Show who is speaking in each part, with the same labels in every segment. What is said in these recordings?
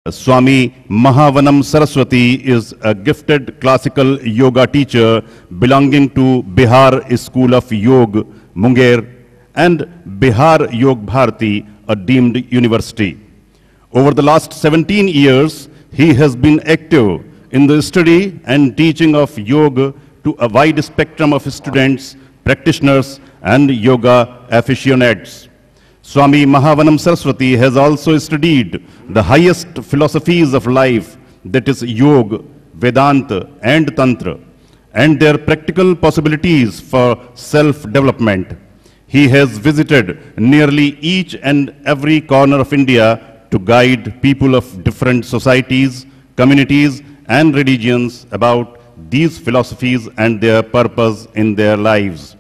Speaker 1: Swami Mahavanam Saraswati is a gifted classical yoga teacher belonging to Bihar School of Yoga, Munger, and Bihar Yog Bharati, a deemed university. Over the last 17 years, he has been active in the study and teaching of yoga to a wide spectrum of students, practitioners, and yoga aficionados. Swami Mahavanam Saraswati has also studied the highest philosophies of life, that is Yoga, Vedanta, and Tantra, and their practical possibilities for self-development. He has visited nearly each and every corner of India to guide people of different societies, communities, and religions about these philosophies and their purpose in their lives.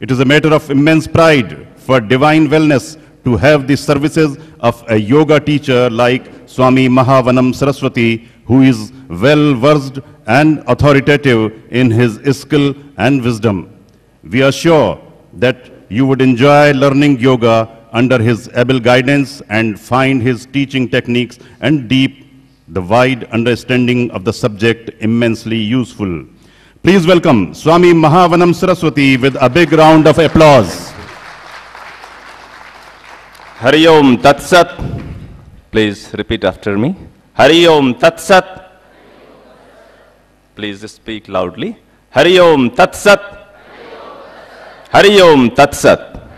Speaker 1: It is a matter of immense pride for divine wellness to have the services of a yoga teacher like Swami Mahavanam Saraswati, who is well versed and authoritative in his skill and wisdom. We are sure that you would enjoy learning yoga under his able guidance and find his teaching techniques and the wide understanding of the subject immensely useful. Please welcome Swami Mahavanam Saraswati with a big round of applause.
Speaker 2: Hari Om Tat Sat. Please repeat after me. Hari Om Tat Sat. Please speak loudly. Hari Om Tat Sat. Hari Om Tat Sat.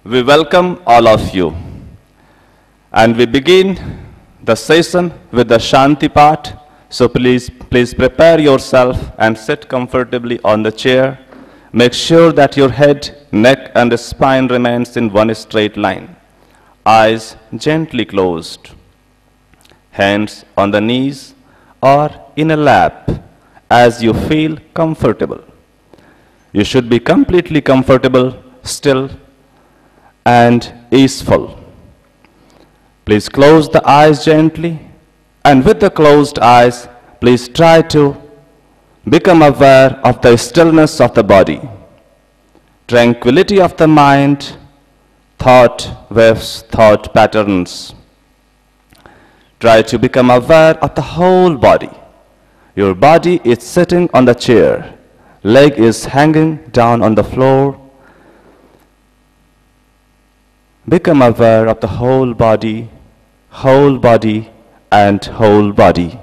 Speaker 2: We welcome all of you. And we begin the session with the Shanti part. So please prepare yourself and sit comfortably on the chair. Make sure that your head, neck, and spine remains in one straight line. Eyes gently closed. Hands on the knees or in a lap as you feel comfortable. You should be completely comfortable, still, and easeful. Please close the eyes gently, and with the closed eyes, please try to become aware of the stillness of the body, tranquility of the mind, thought waves, thought patterns. Try to become aware of the whole body. Your body is sitting on the chair, leg is hanging down on the floor. Become aware of the whole body, and whole body.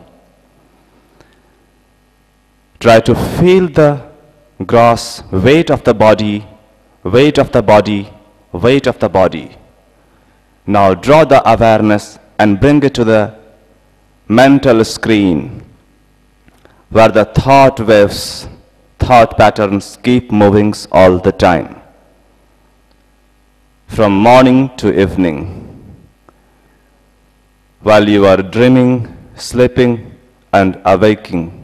Speaker 2: Try to feel the gross weight of the body, weight of the body, weight of the body. Now draw the awareness and bring it to the mental screen where the thought waves, thought patterns keep moving all the time. From morning to evening, while you are dreaming, sleeping, and awaking.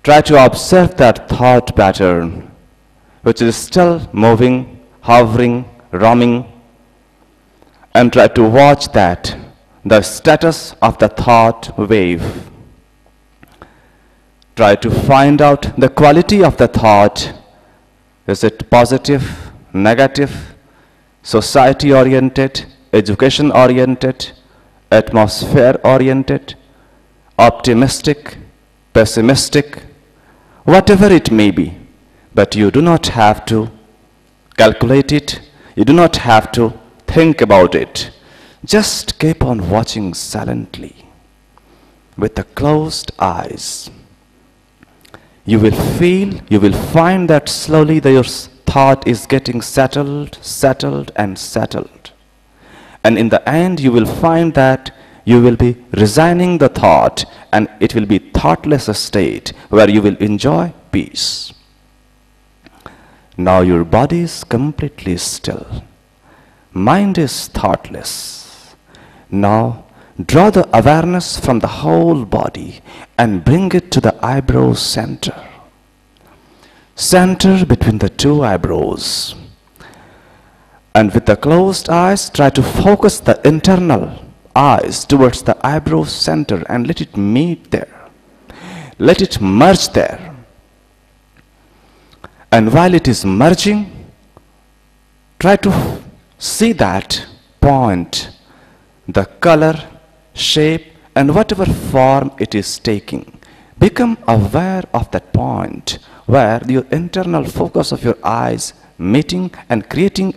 Speaker 2: Try to observe that thought pattern, which is still moving, hovering, roaming, and try to watch that, the status of the thought wave. Try to find out the quality of the thought. Is it positive, negative, society-oriented, education-oriented, atmosphere-oriented, optimistic, pessimistic, whatever it may be, but you do not have to calculate it, you do not have to think about it. Just keep on watching silently with the closed eyes. You will find that slowly your thought is getting settled, and settled. And in the end, you will find that you will be resigning the thought, and it will be thoughtless state where you will enjoy peace. Now your body is completely still. Mind is thoughtless. Now draw the awareness from the whole body and bring it to the eyebrow center. Center between the two eyebrows. And with the closed eyes, try to focus the internal eyes towards the eyebrow center and let it meet there. Let it merge there. And while it is merging, try to see that point, the color, shape, and whatever form it is taking. Become aware of that point where your internal focus of your eyes meeting and creating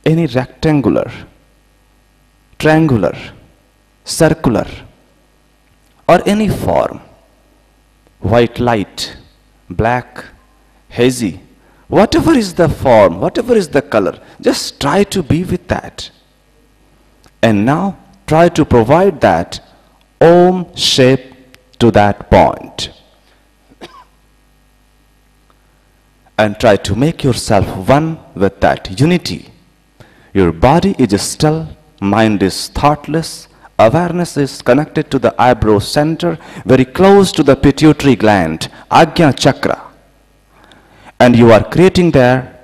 Speaker 2: any rectangular, triangular, circular, or any form, white light, black, hazy, whatever is the form, whatever is the color, just try to be with that. And now try to provide that Om shape to that point. And try to make yourself one with that unity. Your body is still, mind is thoughtless, awareness is connected to the eyebrow center, very close to the pituitary gland, Ajna Chakra. And you are creating there,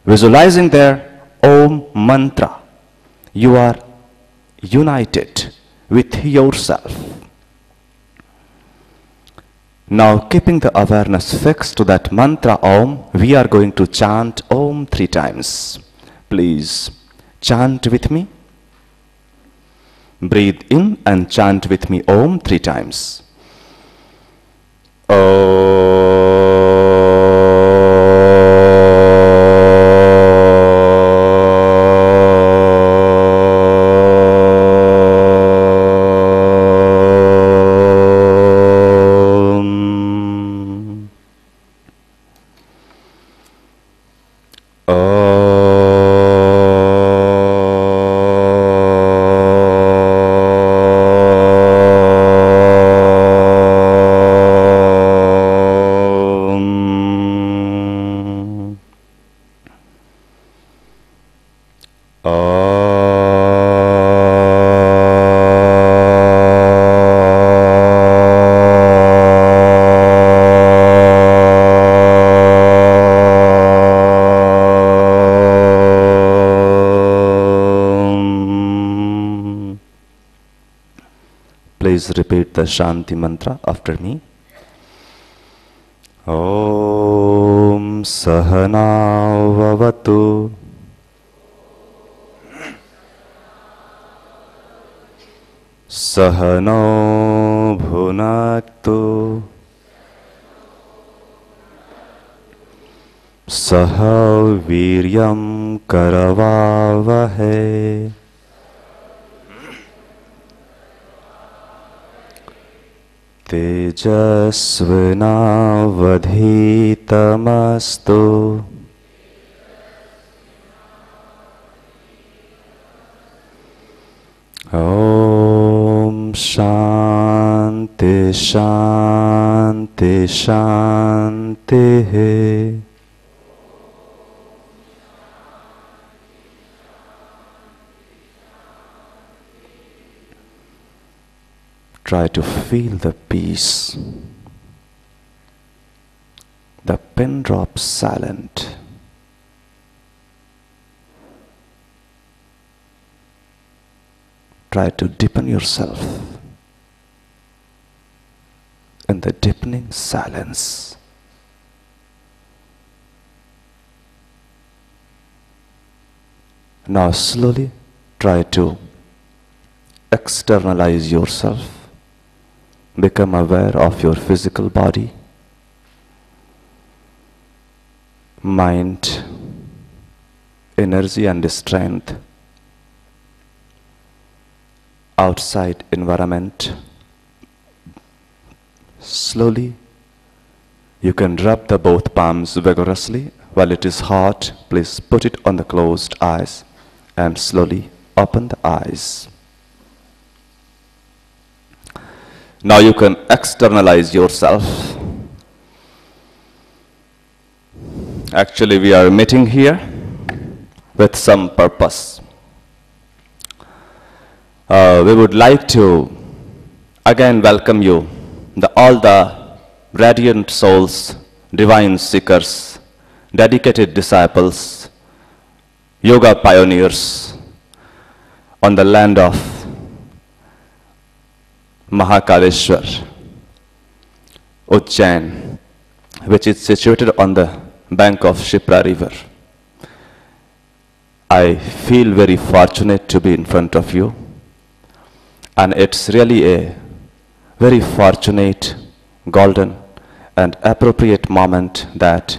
Speaker 2: visualizing there, Om Mantra. You are united with yourself. Now, keeping the awareness fixed to that mantra Om, we are going to chant Om 3 times. Please chant with me. Breathe in and chant with me Om 3 times. Please repeat the Shanty Mantra after me. Om Sahana Vavatu Sahano Bhunaktu Saha Viryam Karavavahe Tejasvinavadhitamastu Om Shanti Shanti Shanti. Try to feel the peace, the pin drop silent. Try to deepen yourself in the deepening silence. Now slowly try to externalize yourself. Become aware of your physical body, mind, energy and strength, outside environment. Slowly, you can rub the both palms vigorously. While it is hot, please put it on the closed eyes and slowly open the eyes. Now you can externalize yourself. Actually, we are meeting here with some purpose. We would like to again welcome you, all the radiant souls, divine seekers, dedicated disciples, yoga pioneers on the land of Mahakaleshwar, Ujjain, which is situated on the bank of Shipra river. I feel very fortunate to be in front of you, and it's really a very fortunate, golden and appropriate moment that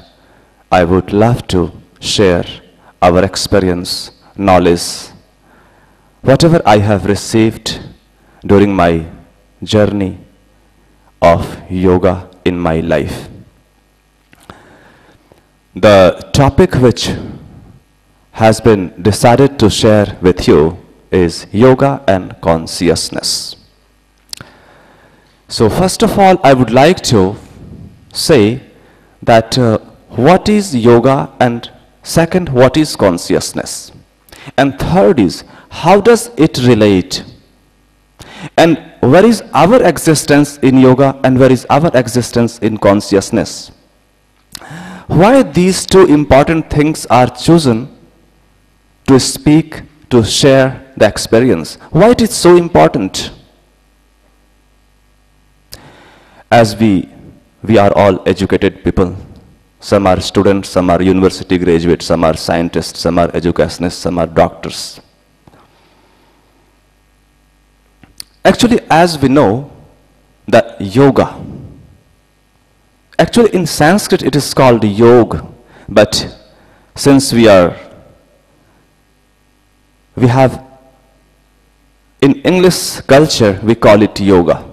Speaker 2: I would love to share our experience, knowledge, whatever I have received during my journey of yoga in my life. The topic which has been decided to share with you is yoga and consciousness. So first of all, I would like to say that what is yoga, and second, what is consciousness, and third is how does it relate, and where is our existence in yoga and where is our existence in consciousness. Why these two important things are chosen to speak, to share the experience? Why it is so important? As we are all educated people. Some are students, some are university graduates, some are scientists, some are educationists, some are doctors. Actually, as we know, that yoga, actually in Sanskrit it is called yoga, but since we have in English culture we call it yoga.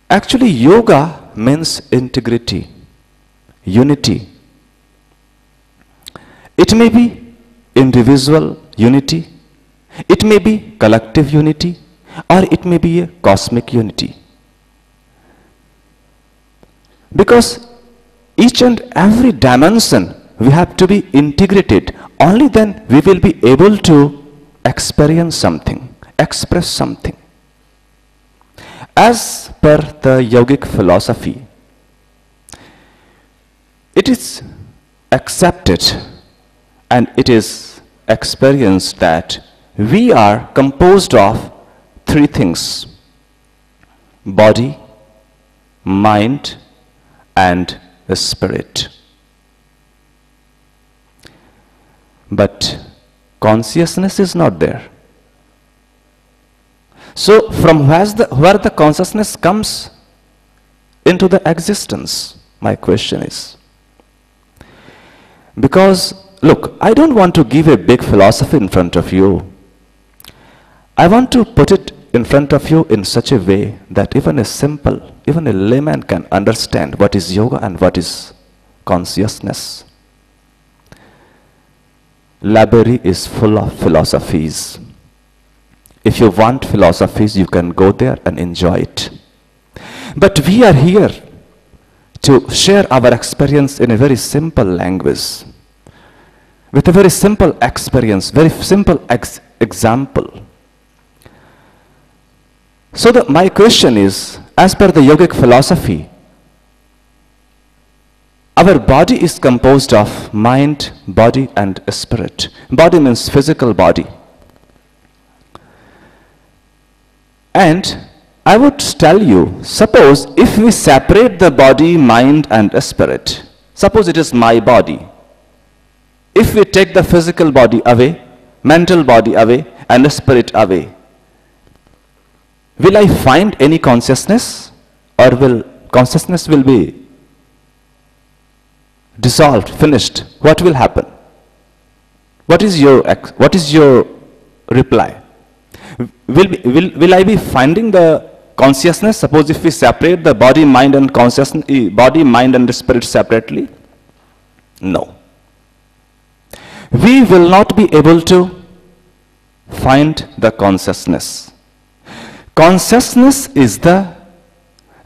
Speaker 2: Actually, yoga means integrity, unity. It may be individual unity, it may be collective unity, or it may be a cosmic unity. Because each and every dimension we have to be integrated, only then we will be able to experience something, express something. As per the yogic philosophy, it is accepted and it is experienced that we are composed of three things: body, mind, and spirit. But consciousness is not there. So from where the consciousness comes into the existence, my question is. Because look, I don't want to give a big philosophy in front of you. I want to put it in front of you in such a way that even a layman can understand what is yoga and what is consciousness. Library is full of philosophies. If you want philosophies, you can go there and enjoy it. But we are here to share our experience in a very simple language, with a very simple experience, very simple example. So my question is, as per the yogic philosophy, our body is composed of mind, body, and spirit. Body means physical body. And I would tell you, suppose if we separate the body, mind, and spirit, suppose it is my body. If we take the physical body away, mental body away, and the spirit away, will I find any consciousness, or will consciousness will be dissolved, finished? What will happen? What is your reply? Will I be finding the consciousness? Suppose if we separate the body, mind, and consciousness, body, mind, and the spirit separately? No. We will not be able to find the consciousness. Consciousness is the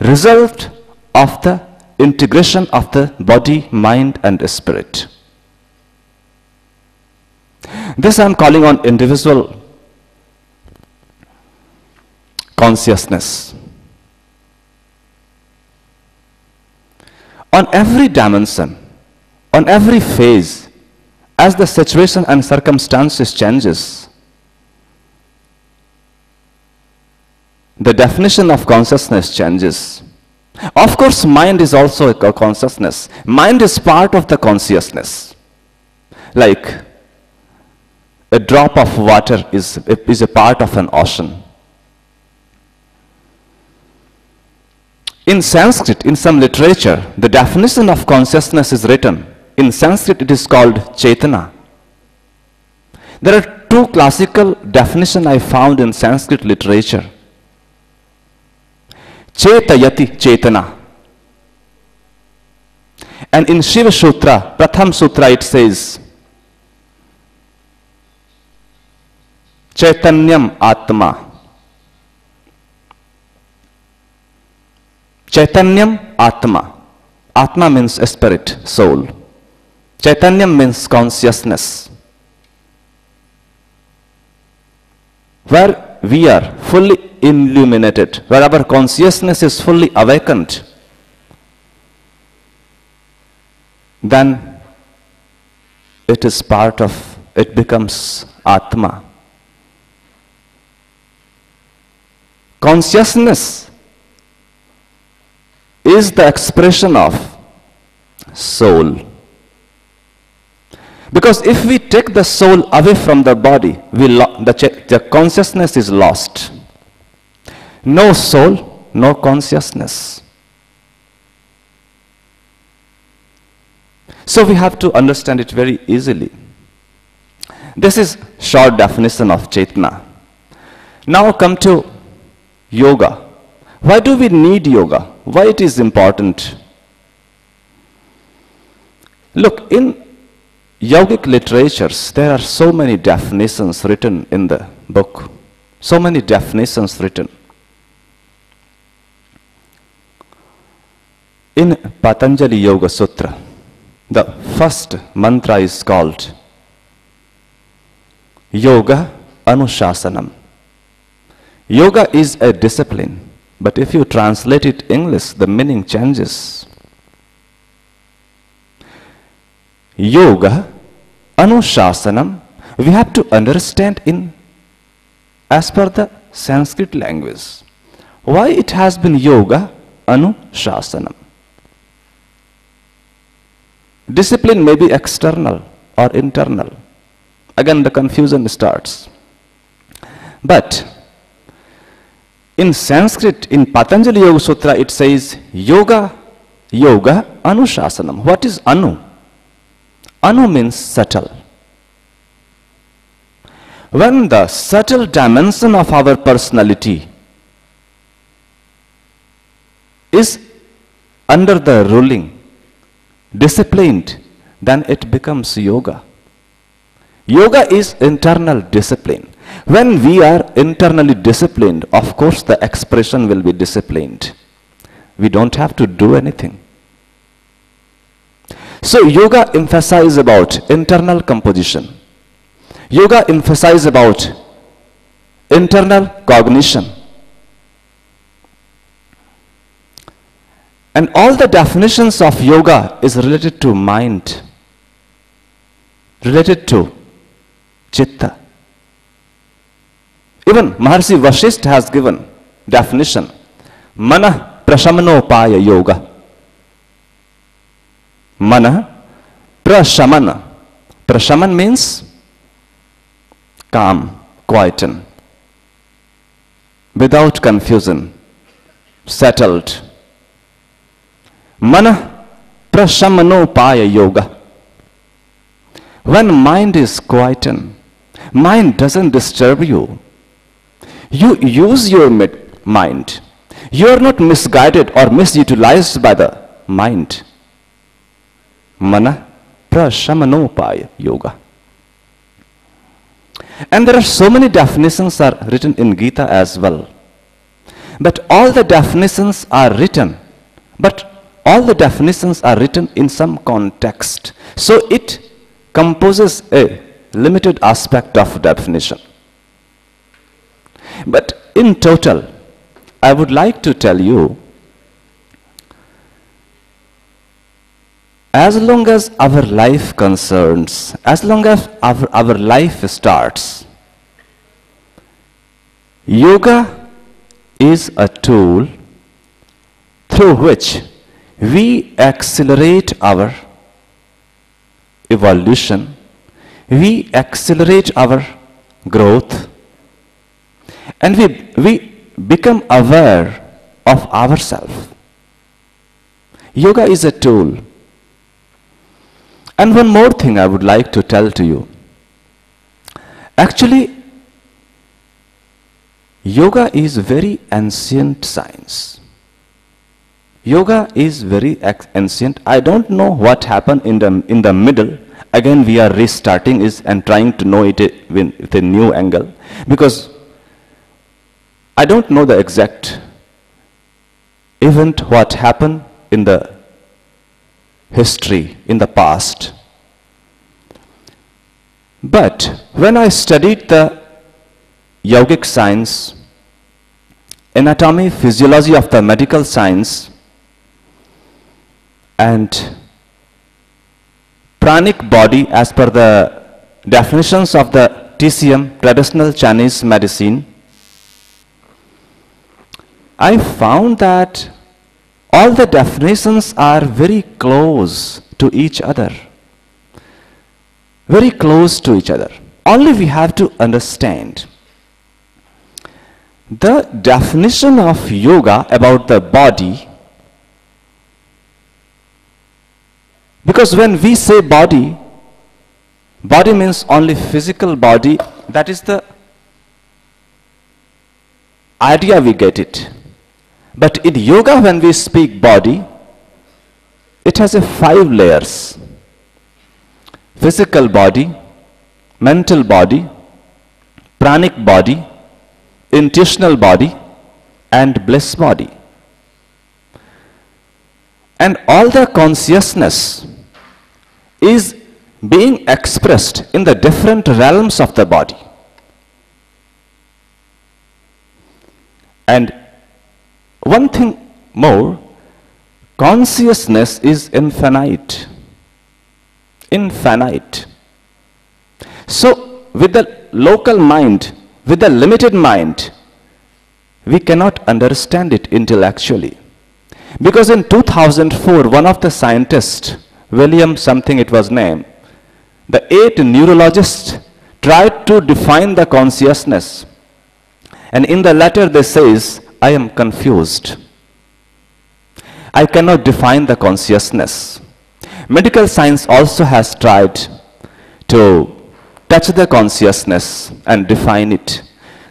Speaker 2: result of the integration of the body, mind, and spirit. This I am calling on individual consciousness. On every dimension, on every phase, as the situation and circumstances changes, the definition of consciousness changes. Of course, mind is also a consciousness. Mind is part of the consciousness. like a drop of water is a part of an ocean. In Sanskrit, in some literature, the definition of consciousness is written. In Sanskrit, it is called Chetana. There are two classical definitions I found in Sanskrit literature. Chetayati Chetana. And in Shiva Sutra, Pratham Sutra, it says, Chaitanyam Atma. Chaitanyam Atma. Atma means a spirit, soul. Chaitanyam means consciousness. Where we are fully illuminated, where our consciousness is fully awakened, then it is part of, it becomes Atma. Consciousness is the expression of soul. Because if we take the soul away from the body, the consciousness is lost. No soul, no consciousness. So we have to understand it very easily. This is short definition of Chetana. Now come to yoga. Why do we need yoga? Why it is important? Look, in yogic literatures, there are so many definitions written in the book. So many definitions written. In Patanjali Yoga Sutra, the first mantra is called Yoga Anushasanam. Yoga is a discipline, but if you translate it English, the meaning changes. Yoga Anushasanam, we have to understand in as per the Sanskrit language. Why it has been Yoga Anushasanam? Discipline may be external or internal. Again, the confusion starts. But in Sanskrit, in Patanjali Yoga Sutra, it says Yoga Anushasanam. What is Anu? Anu means subtle. When the subtle dimension of our personality is under the ruling, disciplined, then it becomes yoga. Yoga is internal discipline. When we are internally disciplined, of course the expression will be disciplined. We don't have to do anything. So yoga emphasizes about internal composition. Yoga emphasizes about internal cognition. And all the definitions of yoga is related to mind, related to chitta. Even Maharshi Vasishtha has given definition, Mana Prashamanopaya Yoga. Mana Prashamana. Prashaman means calm, quieten, without confusion, settled. Mana Prashamanopaya Yoga. When mind is quietened, mind doesn't disturb you. You use your mind. You are not misguided or misutilized by the mind. Mana Prashamanopaya Yoga. And there are so many definitions are written in Gita as well. But all the definitions are written. In some context. So it composes a limited aspect of definition. But in total, I would like to tell you, as long as our life concerns, as long as our life starts, yoga is a tool through which we accelerate our evolution, we accelerate our growth and we become aware of ourselves. Yoga is a tool. And one more thing I would like to tell to you. Actually, yoga is very ancient science. Yoga is very ancient. I don't know what happened in the middle. Again, we are restarting and trying to know it with a new angle, because I don't know the exact event what happened in the history, in the past. But when I studied the yogic science, anatomy, physiology of the medical science, and pranic body as per the definitions of the TCM, traditional Chinese medicine, I found that all the definitions are very close to each other. Very close to each other. Only we have to understand the definition of yoga about the body. Because when we say body, body means only physical body. That is the idea we get it. But in yoga, when we speak body, it has 5 layers. Physical body, mental body, pranic body, intuitional body, and bliss body. And all the consciousness is being expressed in the different realms of the body. And one thing more, consciousness is infinite. Infinite. So, with the local mind, with the limited mind, we cannot understand it intellectually. Because in 2004, one of the scientists, William something it was named, the 8 neurologists tried to define the consciousness. And in the letter they says, I am confused. I cannot define the consciousness. Medical science also has tried to touch the consciousness and define it.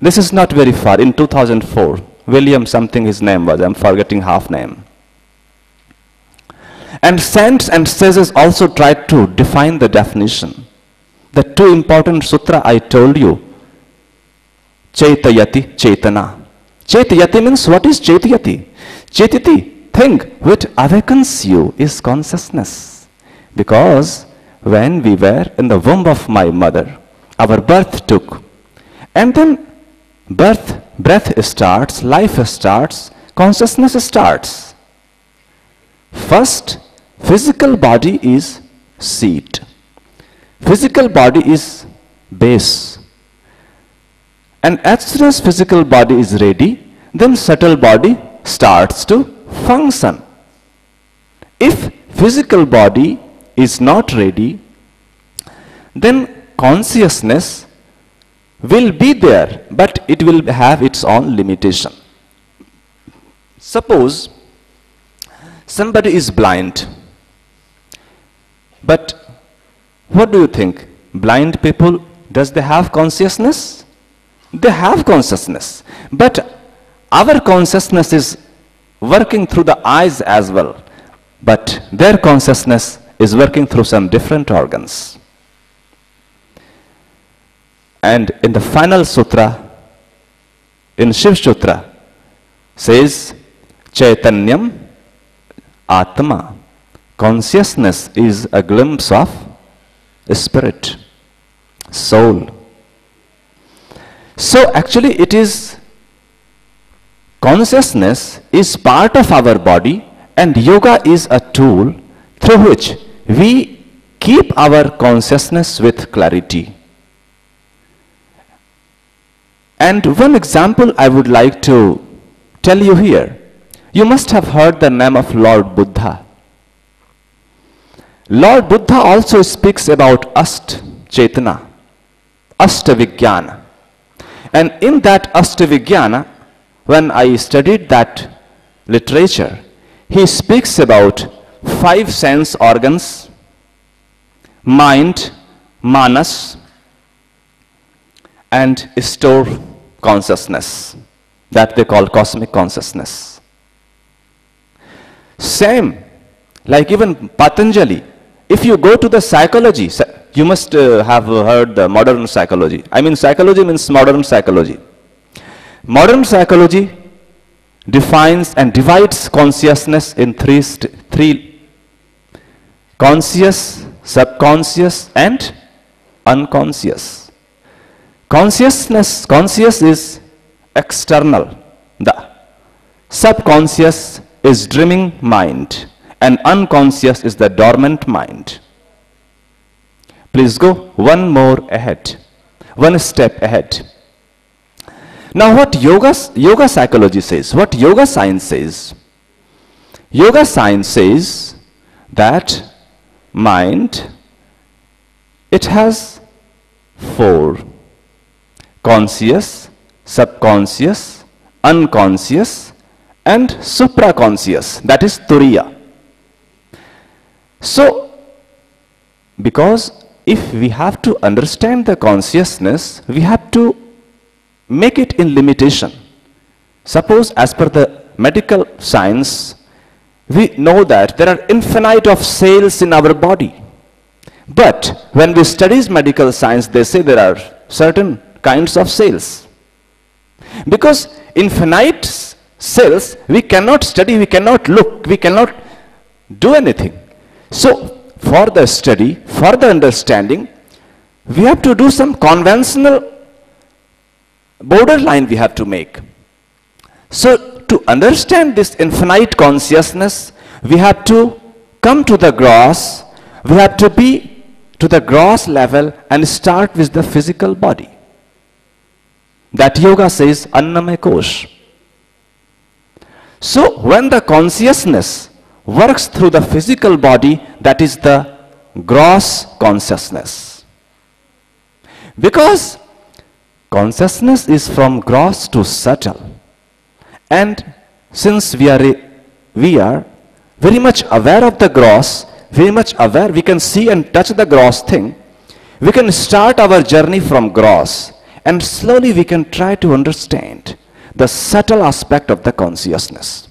Speaker 2: This is not very far. In 2004, William something his name was, I'm forgetting half name. And saints and sages also tried to define the definition. The 2 important sutra I told you, Chaitayati, Chaitana. Chaitayati means, what is Chaitayati? Chaitati, thing which awakens you, is consciousness. Because when we were in the womb of my mother, our birth took. And then breath starts, life starts, consciousness starts. First, physical body is seat. Physical body is base. And as soon as physical body is ready, then subtle body starts to function. If physical body is not ready, then consciousness will be there, but it will have its own limitation. Suppose somebody is blind, but what do you think? Blind people, does they have consciousness? They have consciousness, but our consciousness is working through the eyes as well, but their consciousness is working through some different organs. And in the final sutra, in Shiv Sutra, says Chaitanyam Atma. Consciousness is a glimpse of spirit, soul. So actually it is, consciousness is part of our body, and yoga is a tool through which we keep our consciousness with clarity. And one example I would like to tell you here. You must have heard the name of Lord Buddha. Lord Buddha also speaks about Ast Chetana, Astavijnana. And in that Astavijnana, when I studied that literature, he speaks about 5 sense organs, mind, manas, and store consciousness, that they call cosmic consciousness. Same, like even Patanjali, if you go to the psychology, you must have heard the modern psychology. I mean, psychology means modern psychology. Modern psychology defines and divides consciousness in three: conscious, subconscious, and unconscious. Conscious is external. The subconscious is dreaming mind, and unconscious is the dormant mind. Please go one step ahead. Now what yoga psychology says, what yoga science says? Yoga science says that mind, it has 4: conscious, subconscious, unconscious, and supraconscious, that is Turiya. So, because if we have to understand the consciousness, we have to make it in limitation. Suppose as per the medical science, we know that there are infinite of cells in our body. But when we study medical science, they say there are certain kinds of cells. Because infinite cells, we cannot study, we cannot look, we cannot do anything. So, for the study, for the understanding, we have to do some conventional borderline we have to make. So, to understand this infinite consciousness, we have to come to the gross, we have to be to the gross level and start with the physical body. That yoga says Annamaya Kosh. So, when the consciousness works through the physical body, that is the gross consciousness. Because consciousness is from gross to subtle. And since we are very much aware of the gross, very much aware, we can see and touch the gross thing, we can start our journey from gross, and slowly we can try to understand the subtle aspect of the consciousness.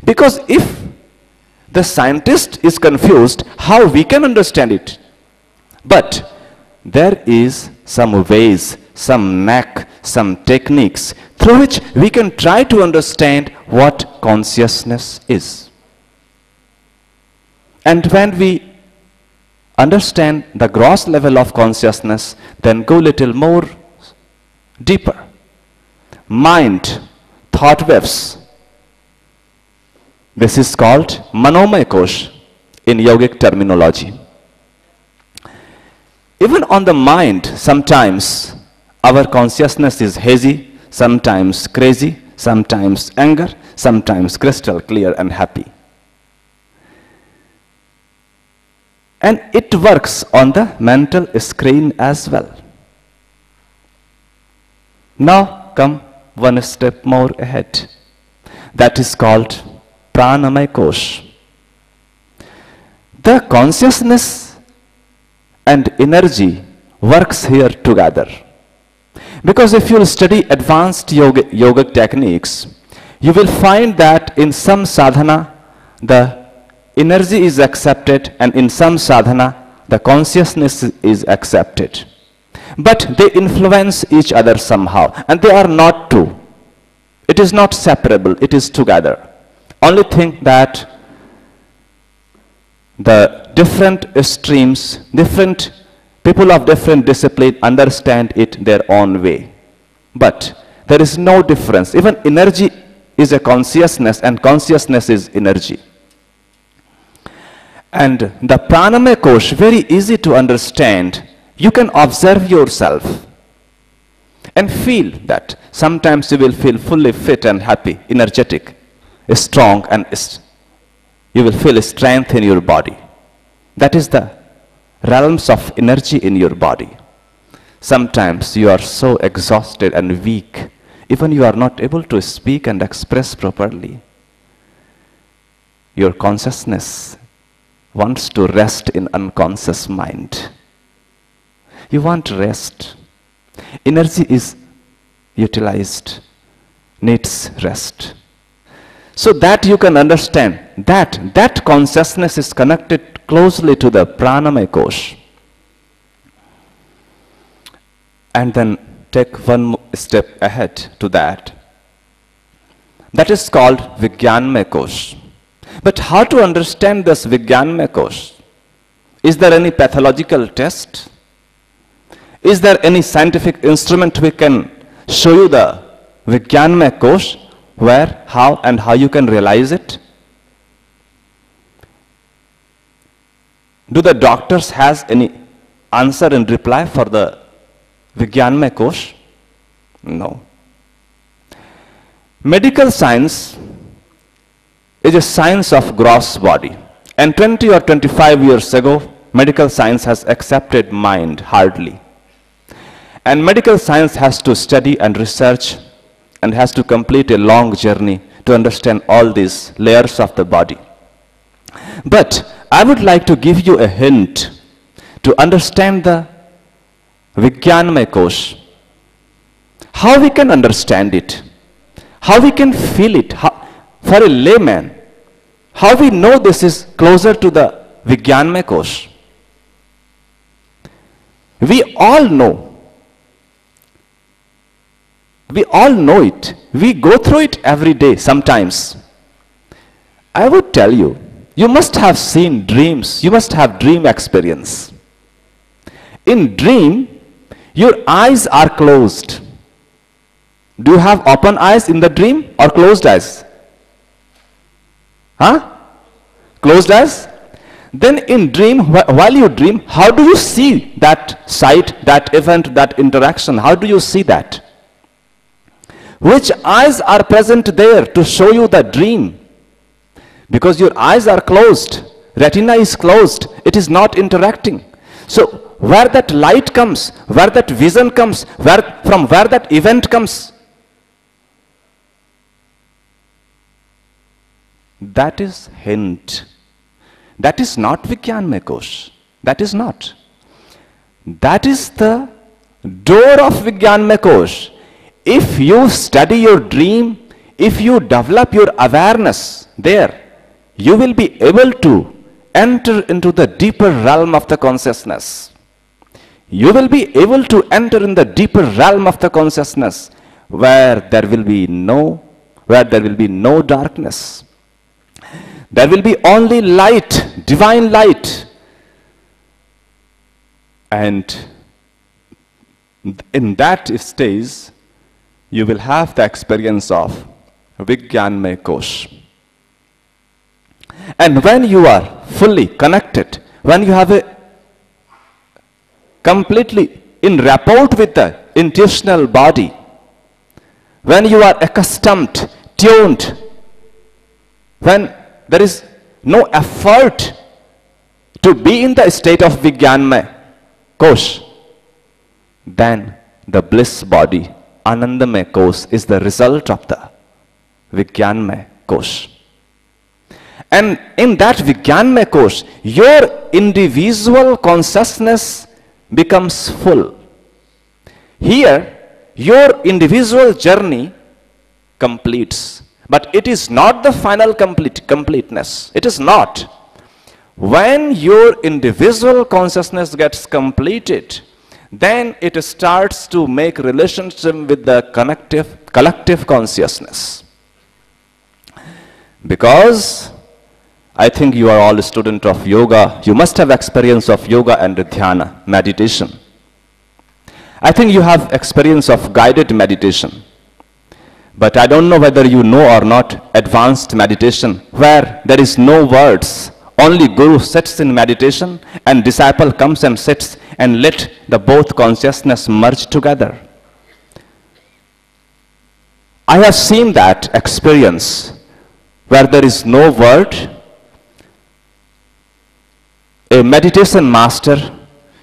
Speaker 2: Because if the scientist is confused, how we can understand it? But there is some ways, some knack, some techniques through which we can try to understand what consciousness is. And when we understand the gross level of consciousness, then go little more deeper. Mind, thought waves. This is called Manomaya Kosh in yogic terminology. Even on the mind, sometimes our consciousness is hazy, sometimes crazy, sometimes anger, sometimes crystal clear and happy. And it works on the mental screen as well. Now come one step more ahead. That is called Pranamaya Kosh. The consciousness and energy works here together. Because if you study advanced yogic techniques, you will find that in some sadhana, the energy is accepted, and in some sadhana, the consciousness is accepted. But they influence each other somehow, and they are not two. It is not separable, it is together. Only thing that the different streams, different people of different discipline understand it their own way. But there is no difference. Even energy is a consciousness, and consciousness is energy. And the Pranamaya Kosh, very easy to understand. You can observe yourself and feel that sometimes you will feel fully fit and happy, energetic, strong, and you will feel strength in your body. That is the realms of energy in your body. Sometimes you are so exhausted and weak, even you are not able to speak and express properly. Your consciousness wants to rest in unconscious mind. You want rest. Energy is utilized, needs rest. So that you can understand that consciousness is connected closely to the pranamaya kosha. And then take one step ahead to that. That is called Vijnanamaya kosha. But how to understand this Vijnanamaya kosha? Is there any pathological test? Is there any scientific instrument we can show you the Vijnanamaya kosha, where, how, and how you can realize it? Do the doctors has any answer and reply for the Vijnanamaya kosha? No. Medical science is a science of gross body. And 20 or 25 years ago, medical science has accepted mind hardly. And medical science has to study and research and has to complete a long journey to understand all these layers of the body. But I would like to give you a hint to understand the Vijnanamaya kosha. How we can understand it? How we can feel it? For a layman, how we know this is closer to the Vijnanamaya kosha? We all know. We all know it. We go through it every day sometimes. I would tell you, you must have seen dreams. You must have dream experience. In dream, your eyes are closed. Do you have open eyes in the dream or closed eyes? Huh? Closed eyes? Then in dream, while you dream, how do you see that sight, that event, that interaction? How do you see that? Which eyes are present there to show you the dream? Because your eyes are closed, retina is closed, it is not interacting. So where that light comes, where that vision comes, from where that event comes, that is hint. That is not Vijnanamaya kosha. That is not. That is the door of Vijnanamaya kosha. If you study your dream, if you develop your awareness there, you will be able to enter into the deeper realm of the consciousness. You will be able to enter in the deeper realm of the consciousness where there will be no darkness. There will be only light, divine light. And in that stage, you will have the experience of Vijnanamaya kosha. And when you are fully connected, when you have a completely in rapport with the intuitional body, when you are accustomed, tuned, when there is no effort to be in the state of Vijnanamaya kosha, then the bliss body, Anandamaya kosha, is the result of the Vijnanamaya kosha. And in that Vijnanamaya kosha, your individual consciousness becomes full. Here, your individual journey completes. But it is not the final completeness. It is not. When your individual consciousness gets completed, then it starts to make relationship with the collective consciousness. Because I think you are all a student of yoga. You must have experience of yoga and dhyana, meditation. I think you have experience of guided meditation. But I don't know whether you know or not advanced meditation, where there is no words. Only Guru sits in meditation and disciple comes and sits and let the both consciousness merge together. I have seen that experience where there is no word. a meditation master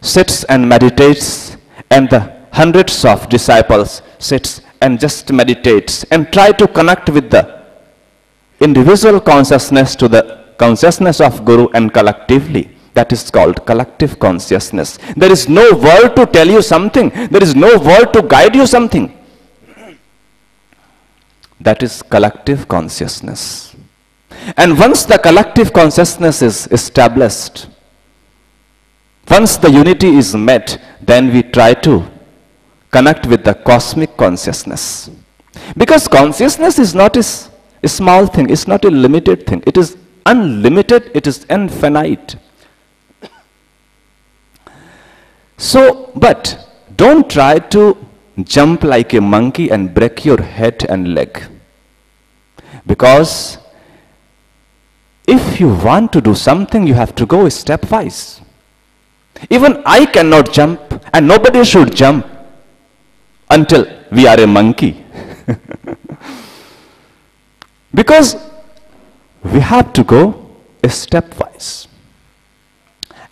Speaker 2: sits and meditates, and the hundreds of disciples sits and just meditates and try to connect with the individual consciousness to the consciousness of Guru and collectively. That is called collective consciousness. There is no word to tell you something. There is no word to guide you something. That is collective consciousness. And once the collective consciousness is established, once the unity is met, then we try to connect with the cosmic consciousness. Because consciousness is not a small thing, it's not a limited thing. It is unlimited, it is infinite. So, but don't try to jump like a monkey and break your head and leg. Because if you want to do something, you have to go stepwise. Even I cannot jump, and nobody should jump until we are a monkey. Because we have to go stepwise.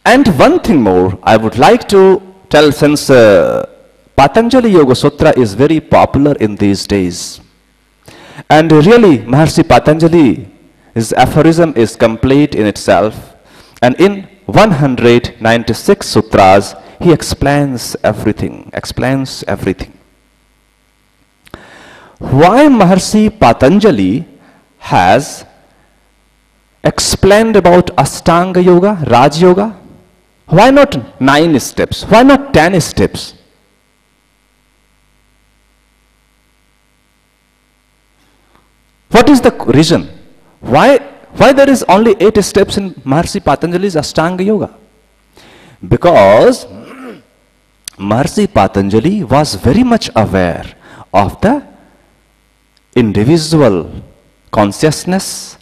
Speaker 2: And one thing more I would like to tell, since Patanjali Yoga Sutra is very popular in these days. And really, Maharishi Patanjali, his aphorism is complete in itself. And in 196 sutras, he explains everything, Why Maharishi Patanjali has explained about Ashtanga Yoga, Raj Yoga? Why not 9 steps? Why not 10 steps? What is the reason? Why there is only 8 steps in Maharishi Patanjali's Ashtanga Yoga? Because Maharishi Patanjali was very much aware of the individual consciousness,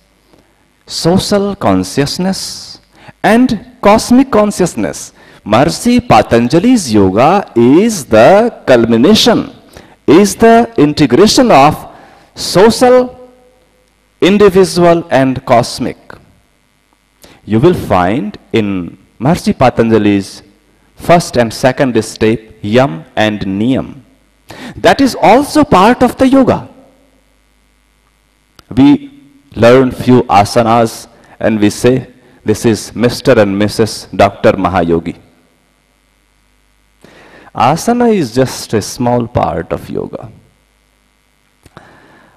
Speaker 2: social consciousness, and cosmic consciousness. Maharishi Patanjali's yoga is the culmination, is the integration of social, individual, and cosmic. You will find in Maharishi Patanjali's first and second step, yam and niyam. That is also part of the yoga. We learn few asanas and we say, this is Mr. and Mrs. Dr. Mahayogi. Asana is just a small part of yoga.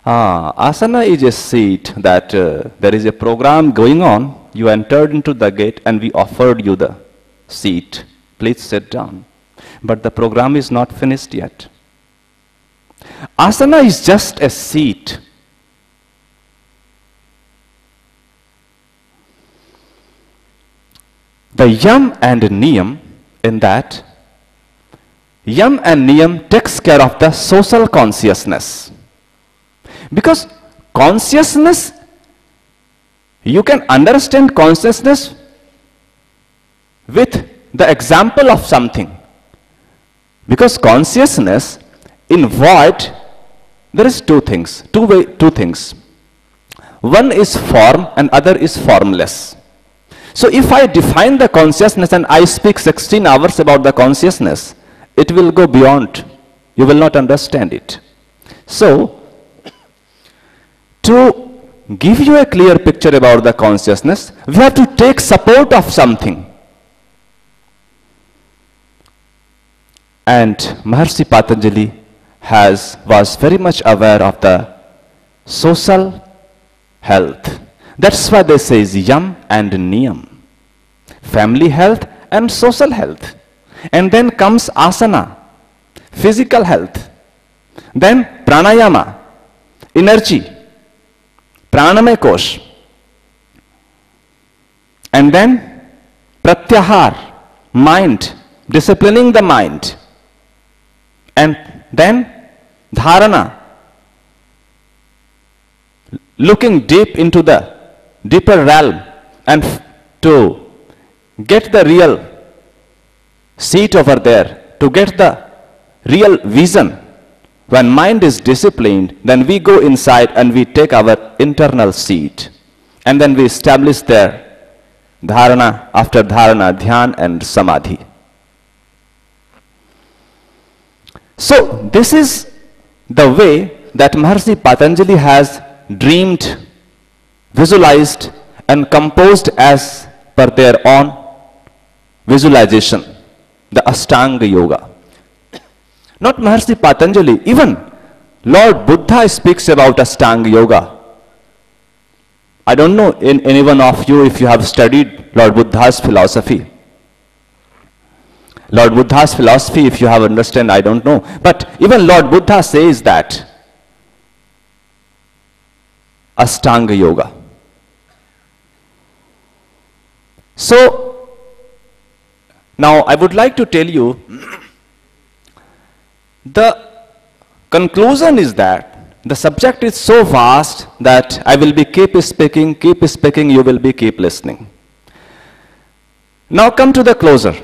Speaker 2: Asana is a seat that there is a program going on. You entered into the gate and we offered you the seat. Please sit down. But the program is not finished yet. Asana is just a seat. The yam and niyam, in that, yam and niyam takes care of the social consciousness. Because consciousness, you can understand consciousness with the example of something. Because consciousness, in void, there is two things. One is form and other is formless. So if I define the consciousness and I speak 16 hours about the consciousness, it will go beyond. You will not understand it. So, to give you a clear picture about the consciousness, we have to take support of something. And Maharishi Patanjali was very much aware of the social health. That's why they say yam and niyam. Family health and social health. And then comes asana, physical health. Then pranayama, energy, pranamaya kosh. And then pratyahar, mind, disciplining the mind. And then dharana, looking deep into the deeper realm and to get the real seat over there, to get the real vision. When mind is disciplined, then we go inside and we take our internal seat. And then we establish there Dharana after dharana, dhyan and samadhi. So this is the way that Maharishi Patanjali has dreamed, visualized and composed as per their own visualization, the Ashtanga Yoga. Not Maharishi Patanjali, even Lord Buddha speaks about Ashtanga Yoga. I don't know in any one of you if you have studied Lord Buddha's philosophy. Lord Buddha's philosophy, if you have understand, I don't know. But even Lord Buddha says that Ashtanga Yoga. So, now I would like to tell you, the conclusion is that the subject is so vast that I will be keep speaking, you will be keep listening. Now come to the closer.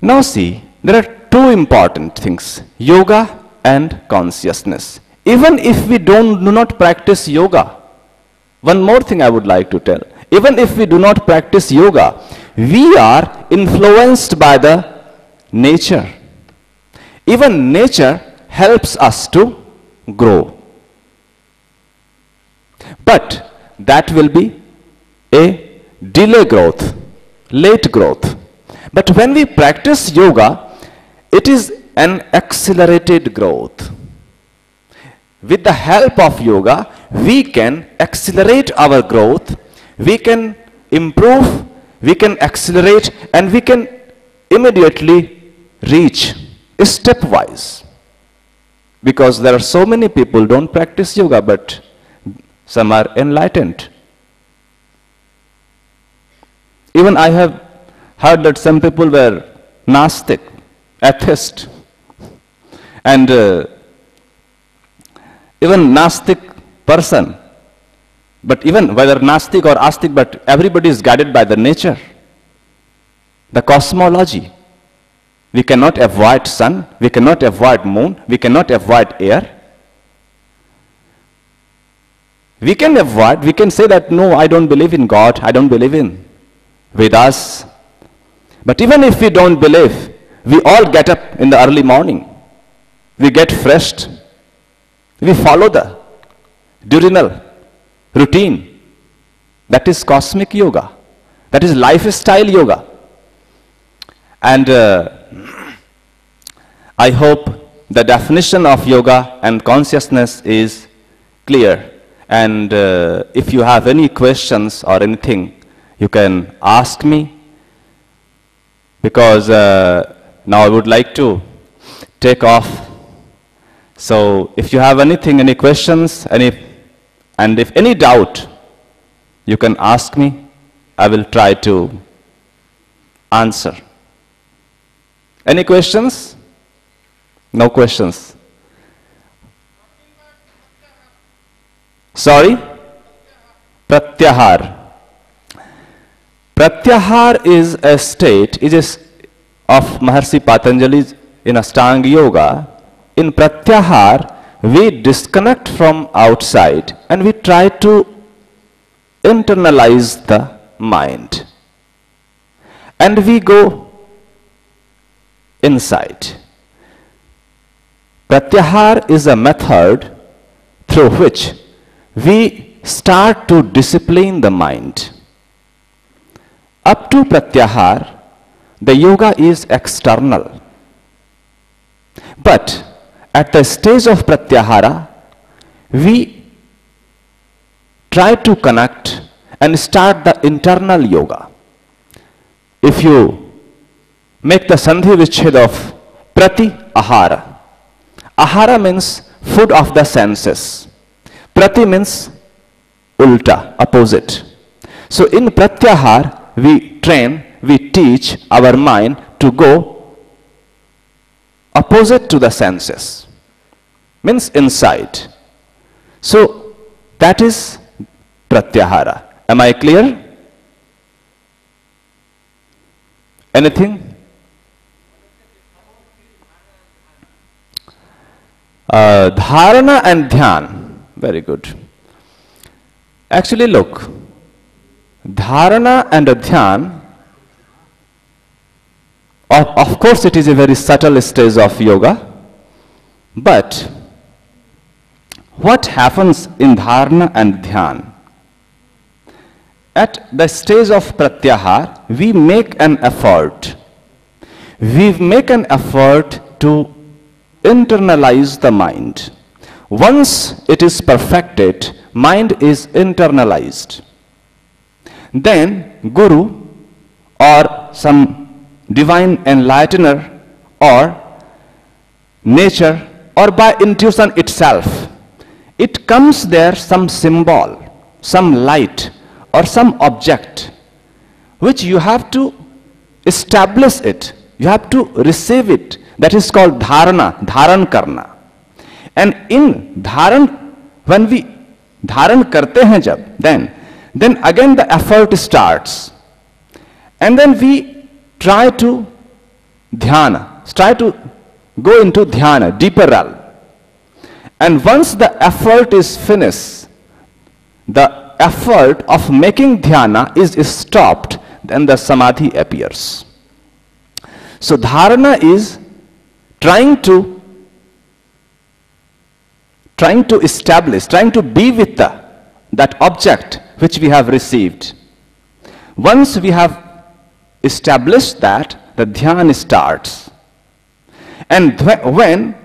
Speaker 2: Now see, there are two important things, yoga and consciousness. Even if we do not practice yoga, one more thing I would like to tell. Even if we do not practice yoga, we are influenced by the nature. Even nature helps us to grow. But that will be a delay growth, late growth. But when we practice yoga, it is an accelerated growth. With the help of yoga, we can accelerate our growth, we can improve, we can accelerate, and we can immediately reach stepwise. Because there are so many people who don't practice yoga, but some are enlightened. Even I have heard that some people were Gnostic, atheist. And even Gnostic person, but even whether Gnostic or Astic, but everybody is guided by the nature, the cosmology. We cannot avoid sun, we cannot avoid moon, we cannot avoid air. We can avoid, we can say that no, I don't believe in God, I don't believe in Vedas. But even if we don't believe, we all get up in the early morning. We get refreshed. We follow the diurnal routine. That is cosmic yoga. That is lifestyle yoga. And I hope the definition of yoga and consciousness is clear. And if you have any questions or anything, you can ask me. Because now I would like to take off. So if you have anything, any questions, and if any doubt, you can ask me. I will try to answer. Any questions? No questions. Sorry? Pratyahar. Pratyahar is a state, of Maharishi Patanjali's in Ashtanga Yoga. In Pratyahar, we disconnect from outside and we try to internalize the mind. And we go inside. Pratyahar is a method through which we start to discipline the mind. Up to Pratyahar, the yoga is external. But at the stage of Pratyahara, we try to connect and start the internal yoga. If you make the Sandhi Vichhed of Prati Ahara. Ahara means food of the senses. Prati means ulta, opposite. So in Pratyahar, we train, we teach our mind to go opposite to the senses. Means inside. So that is Pratyahara. Am I clear? Anything? Dharana and Dhyan. Very good. Actually, look. Dharana and dhyan, of course it is a very subtle stage of yoga, but what happens in dharana and dhyan? At the stage of pratyahar, we make an effort. We make an effort to internalize the mind. Once it is perfected, mind is internalized. Then Guru or some divine enlightener or nature or by intuition itself, it comes there some symbol, some light or some object which you have to establish it, you have to receive it. That is called dharana, dharan karna. And in dharan, when we dharan karte hain jab, then again the effort starts. And then we try to dhyana, try to go into dhyana, deeper realm. And once the effort is finished, the effort of making dhyana is stopped, then the samadhi appears. So dharana is trying to establish, trying to be with that object which we have received. Once we have established that, the dhyana starts. And when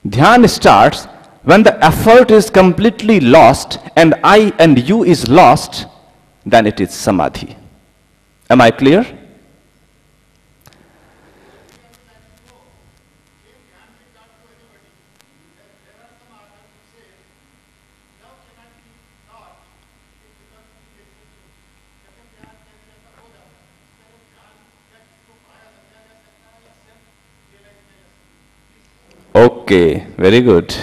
Speaker 2: dhyana starts, when the effort is completely lost and I and you is lost, then it is samadhi. Am I clear? Okay, very good.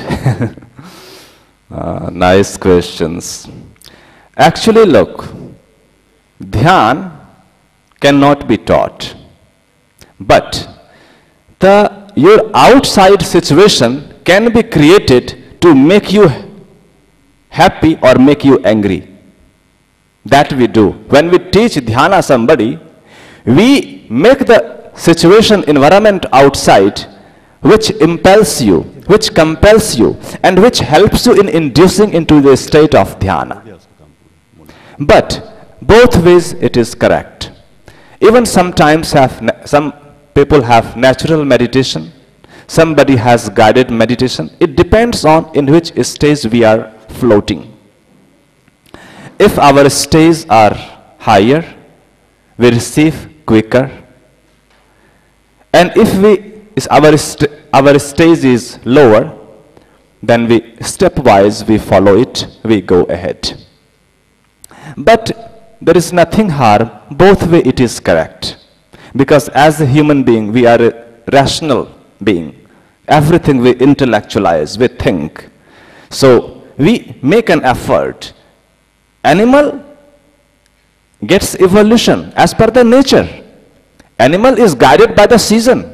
Speaker 2: Nice questions. Actually, look, dhyan cannot be taught, but your outside situation can be created to make you happy or make you angry. That we do. When we teach dhyana somebody, we make the situation, environment outside which impels you, which compels you, and which helps you in inducing into the state of dhyana. But both ways it is correct. Even sometimes some people have natural meditation, somebody has guided meditation. It depends on in which stage we are floating. If our stages are higher, we receive quicker. And if our stage is lower, then we stepwise we follow it, we go ahead. But there is nothing harm, both way it is correct. Because as a human being, we are a rational being. Everything we intellectualize, we think. So we make an effort. Animal gets evolution as per the nature. Animal is guided by the season.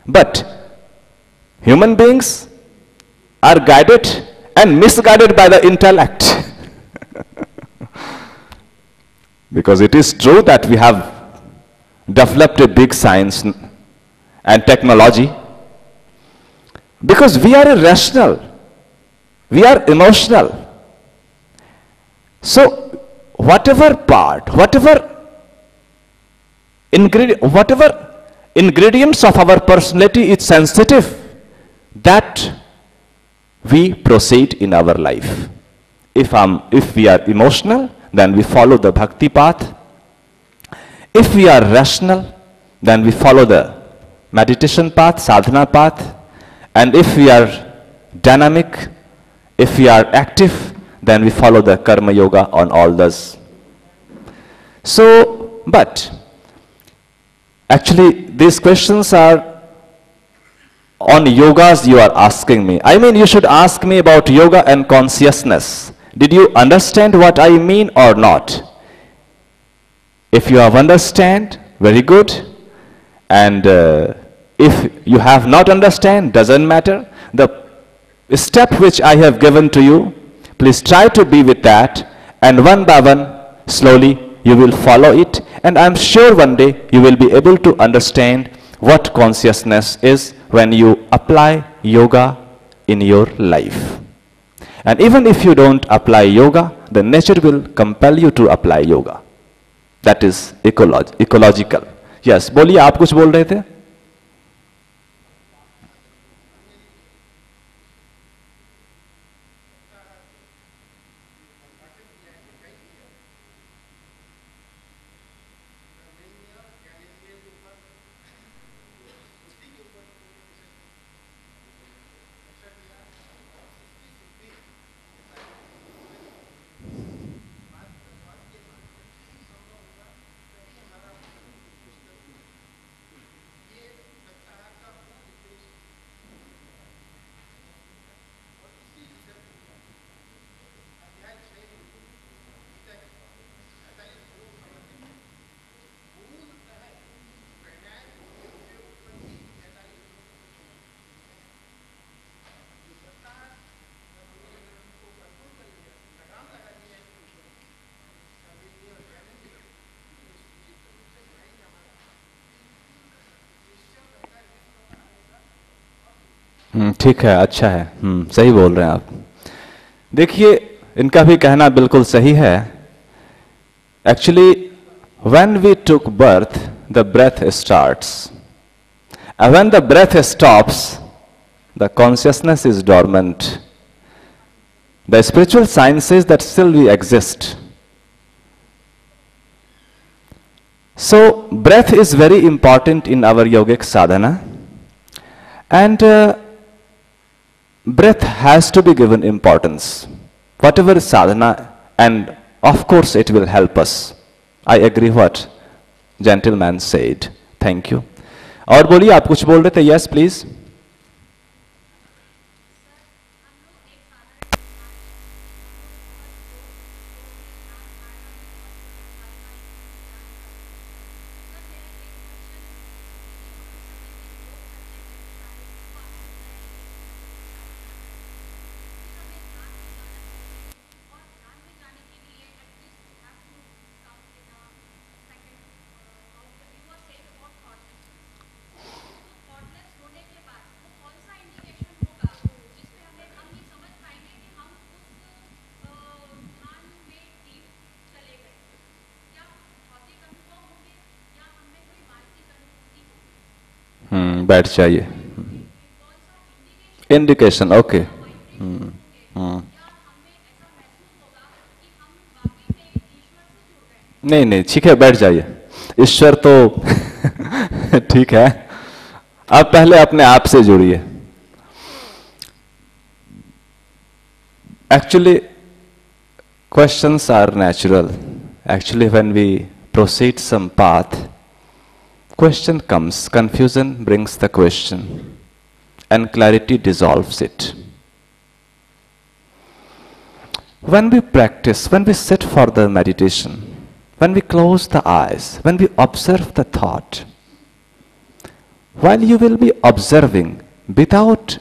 Speaker 2: But human beings are guided and misguided by the intellect. Because it is true that we have developed a big science and technology. Because we are irrational. We are emotional. So whatever part, whatever ingredients of our personality is sensitive, that we proceed in our life. If we are emotional, then we follow the bhakti path. If we are rational, then we follow the meditation path, sadhana path. And if we are dynamic, if we are active, then we follow the karma yoga on all those. So, but actually these questions are on yogas you are asking me. I mean, you should ask me about yoga and consciousness. Did you understand what I mean or not? If you have understand, very good. And if you have not understand, doesn't matter. The step which I have given to you, please try to be with that. And one by one, slowly you will follow it, and I'm sure one day you will be able to understand what consciousness is when you apply yoga in your life. And even if you don't apply yoga, the nature will compel you to apply yoga. That is ecological. Yes, बोलिए, आप कुछ बोल रहे थे? ठीक है, अच्छा है, सही बोल रहे हैं आप. देखिए, इनका भी कहना बिल्कुल सही है. Actually when we took birth, the breath starts, and when the breath stops, the consciousness is dormant. The spiritual science says that still we exist. So breath is very important in our yogic sadhana, and breath has to be given importance. Whatever sadhana, and of course it will help us. I agree what gentleman said. Thank you. और बोलिए, आप कुछ बोल रहे थे? Yes, please. बैठ जाइए. Indication, okay. नहीं नहीं, ठीक है, बैठ जाइए. ईश्वर तो ठीक है, आप पहले अपने आप से जुड़िए. Actually questions are natural. Actually when we proceed some path, question comes, confusion brings the question, and clarity dissolves it. When we practice, when we sit for the meditation, when we close the eyes, when we observe the thought, while you will be observing without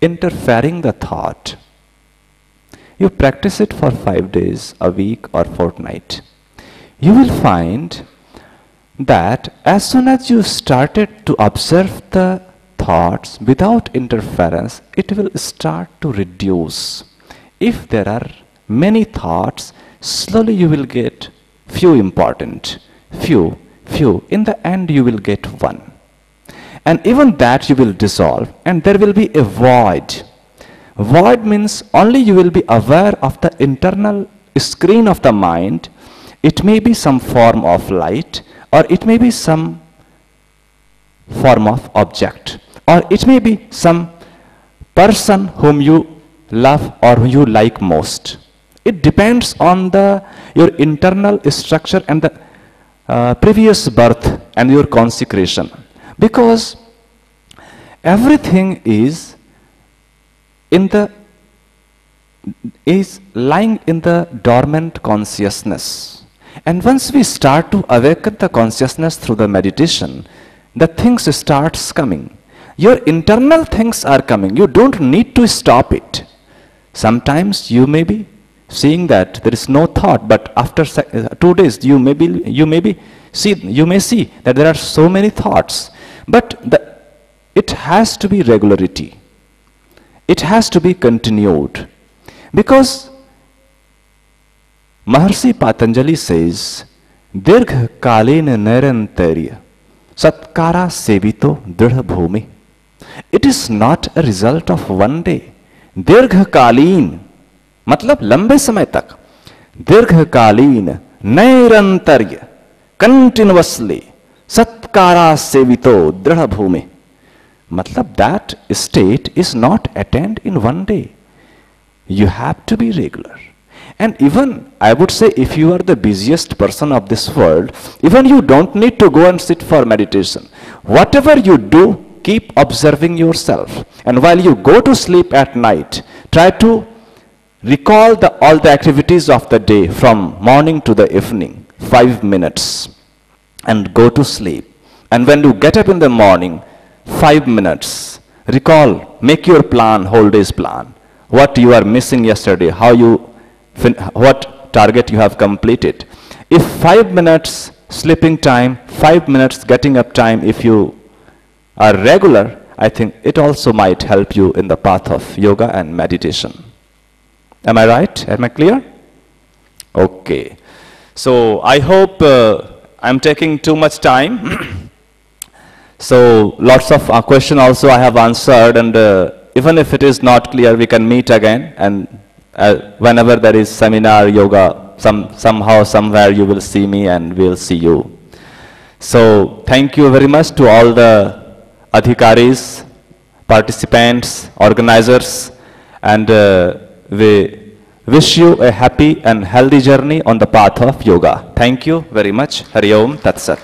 Speaker 2: interfering the thought, you practice it for 5 days, a week, or fortnight, you will find that as soon as you started to observe the thoughts without interference, it will start to reduce. If there are many thoughts, slowly you will get few important, few. In the end you will get one. And even that you will dissolve, and there will be a void. Void means only you will be aware of the internal screen of the mind. It may be some form of light, or it may be some form of object, or it may be some person whom you love or who you like most. It depends on your internal structure and the previous birth and your consecration, because everything is lying in the dormant consciousness. And once we start to awaken the consciousness through the meditation, the things starts coming. Your internal things are coming. You don't need to stop it. Sometimes you may be seeing that there is no thought, but after 2 days you may see that there are so many thoughts. But it has to be regularity. It has to be continued. Because Maharshi Patanjali says, Dirgha kalena nirantarya satkara sevito dridha bhumi. It is not a result of one day. Dirgha kaleen, matlab lambe samay tak. Dirgha kaleen nirantarya, continuously, satkara sevito dridha bhumi. Matlab that state is not attained in one day. You have to be regular. And even, I would say, if you are the busiest person of this world, even you don't need to go and sit for meditation. Whatever you do, keep observing yourself. And while you go to sleep at night, try to recall all the activities of the day from morning to the evening, 5 minutes, and go to sleep. And when you get up in the morning, 5 minutes, recall, make your plan, whole day's plan. What you are missing yesterday, what target you have completed. If 5 minutes sleeping time, 5 minutes getting up time, if you are regular, I think it also might help you in the path of yoga and meditation. Am I right? Am I clear? Okay. So I hope I'm taking too much time. So lots of questions also I have answered, and even if it is not clear, we can meet again, and whenever there is seminar, yoga, somehow, somewhere you will see me and we'll see you. So thank you very much to all the adhikaris, participants, organizers, and we wish you a happy and healthy journey on the path of yoga. Thank you very much. Hari Om Tat Sat.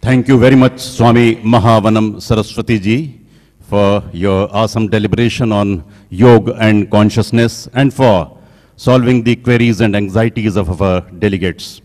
Speaker 1: Thank you very much, Swami Mahavanam Saraswati ji, for your awesome deliberation on yoga and consciousness, and for solving the queries and anxieties of our delegates.